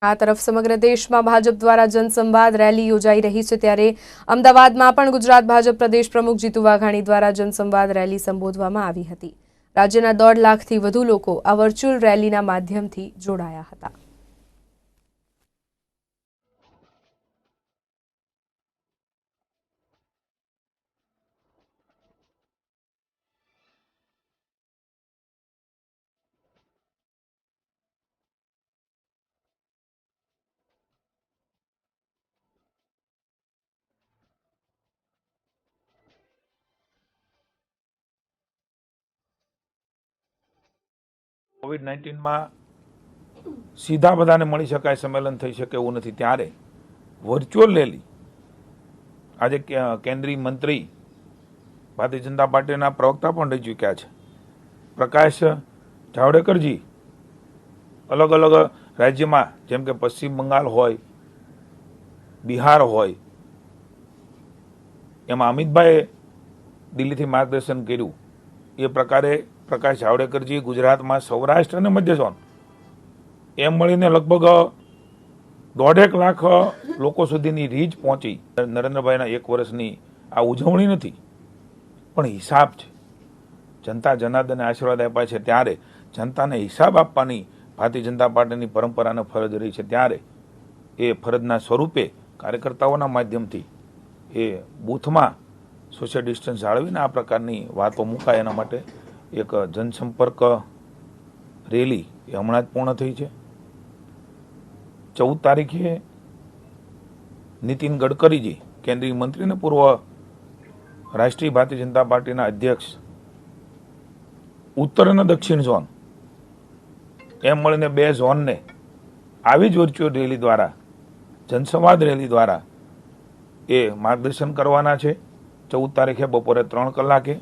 આ તરફ સમગ્ર દેશમાં ભાજપ દ્વારા જનસંવાદ રેલી યોજાઈ રહી છે, ત્યારે અમદાવાદમાં પણ ગુજરાત ભાજપ પ્રદેશ પ્રમુખ જીતુ વાઘાણી દ્વારા જનસંવાદ રેલી સંબોધવામાં આવી હતી। રાજ્યના 1.5 લાખથી વધુ લોકો આ વર્ચ્યુઅલ રેલીના માધ્યમથી જોડાયા હતા। कोविड-19 में सीधा बधाने मळी शकाय सम्मेलन थई शके एवुं नथी, त्यारे वर्च्युअल रेली आज केंद्रीय मंत्री भारतीय जनता पार्टीना प्रवक्ता पण रही चूक्या छे। प्रकाश जावड़ेकरजी अलग अलग राज्य में जेम के पश्चिम बंगाल होय, बिहार होय, एमां अमितभाई दिल्ली थी मार्गदर्शन कर्युं। ए प्रकारे प्रकाश जावड़ेकरजी गुजरात में सौराष्ट्र और मध्य झोन एम मळीने लगभग 1.5 लाख लोको सुधीनी रीच पहोंची। नरेन्द्रभाईना 1 वर्षनी आ उजवणी नथी पण हिसाब छे। जनता जनार्दने आशीर्वाद आप्या छे त्यारे जनताने हिसाब आपवानी भारतीय जनता पार्टीनी परंपराने फरज रही है, त्यारे ए फरजना स्वरूपे कार्यकर्ताओना माध्यमथी ए बूथमां सोशियल डिस्टन्स जाळवीने आ प्रकारनी वातो मुकाय एना माटे एक जनसंपर्क रेली हमणां ज पूर्ण थई छे। 14 तारीखे नितिन गडकरीजी केंद्रीय मंत्री ने पूर्व राष्ट्रीय भारतीय जनता पार्टीना अध्यक्ष उत्तर और दक्षिण झोन एम मळीने 2 झोन ने आवी ज वर्च्युअल रेली द्वारा जनसंवाद रेली द्वारा ए मार्गदर्शन करवाना छे। 14 तारीखे बपोरे 3 कलाके